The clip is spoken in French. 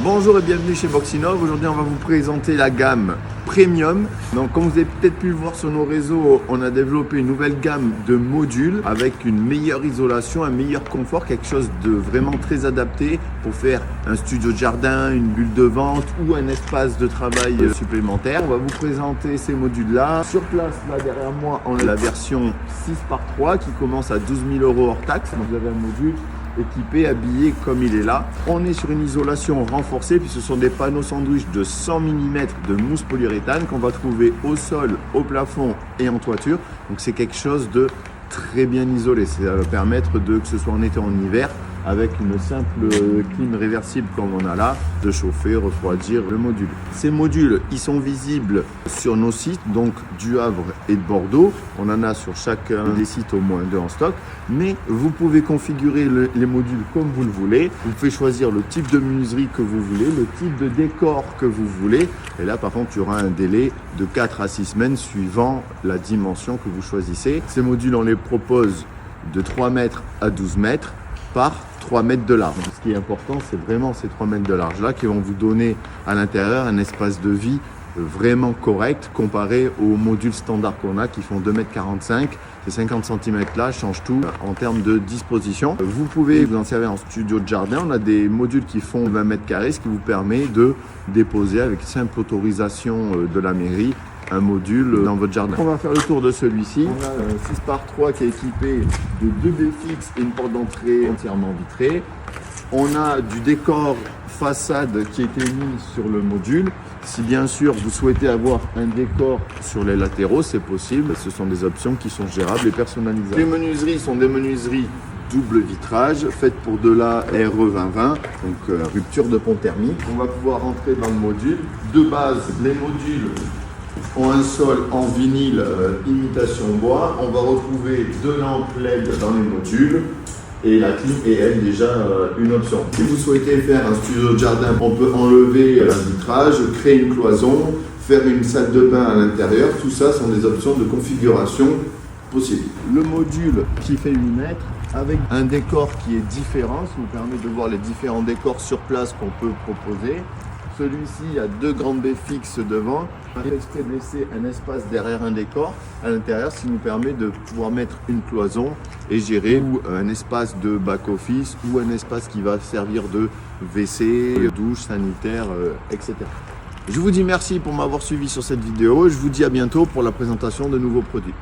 Bonjour et bienvenue chez Boxinov. Aujourd'hui, on va vous présenter la gamme Premium. Donc, comme vous avez peut-être pu le voir sur nos réseaux, on a développé une nouvelle gamme de modules avec une meilleure isolation, un meilleur confort, quelque chose de vraiment très adapté pour faire un studio de jardin, une bulle de vente ou un espace de travail supplémentaire. On va vous présenter ces modules-là. Sur place, là derrière moi, on a la version 6x3 qui commence à 12 000 € hors taxe. Donc, vous avez un module équipé, habillé comme il est là. On est sur une isolation renforcée puis ce sont des panneaux sandwich de 100 mm de mousse polyuréthane qu'on va trouver au sol, au plafond et en toiture. Donc c'est quelque chose de très bien isolé. Ça va permettre que ce soit en été ou en hiver, avec une simple clim réversible comme on a là, de chauffer, refroidir le module. Ces modules, ils sont visibles sur nos sites, donc du Havre et de Bordeaux. On en a sur chacun des sites au moins 2 en stock, mais vous pouvez configurer les modules comme vous le voulez. Vous pouvez choisir le type de menuiserie que vous voulez, le type de décor que vous voulez. Et là, par contre, il y aura un délai de 4 à 6 semaines suivant la dimension que vous choisissez. Ces modules, on les propose de 3 mètres à 12 mètres par 3 mètres de large. Ce qui est important, c'est vraiment ces 3 mètres de large là qui vont vous donner à l'intérieur un espace de vie vraiment correct comparé aux modules standards qu'on a qui font 2,45 m. Ces 50 cm là changent tout en termes de disposition. Vous pouvez vous en servir en studio de jardin. On a des modules qui font 20 m², ce qui vous permet de déposer avec simple autorisation de la mairie un module dans votre jardin. On va faire le tour de celui-ci. On a un 6x3 qui est équipé de 2 baies fixes et une porte d'entrée entièrement vitrée. On a du décor façade qui a été mis sur le module. Si bien sûr vous souhaitez avoir un décor sur les latéraux, c'est possible. Ce sont des options qui sont gérables et personnalisables. Les menuiseries sont des menuiseries double vitrage, faites pour de la RE 2020, donc rupture de pont thermique. On va pouvoir rentrer dans le module. De base, les modules ont un sol en vinyle imitation bois. On va retrouver 2 lampes LED dans les modules et la clim est elle déjà une option. Si vous souhaitez faire un studio de jardin, on peut enlever un vitrage, créer une cloison, faire une salle de bain à l'intérieur. Tout ça sont des options de configuration possibles. Le module qui fait 8 mètres avec un décor qui est différent, ça vous permet de voir les différents décors sur place qu'on peut proposer. Celui-ci a 2 grandes baies fixes devant. On a fait exprès de laisser un espace derrière un décor à l'intérieur, ce qui nous permet de pouvoir mettre une cloison et gérer ou un espace de back-office ou un espace qui va servir de WC, douche, sanitaire, etc. Je vous dis merci pour m'avoir suivi sur cette vidéo et je vous dis à bientôt pour la présentation de nouveaux produits.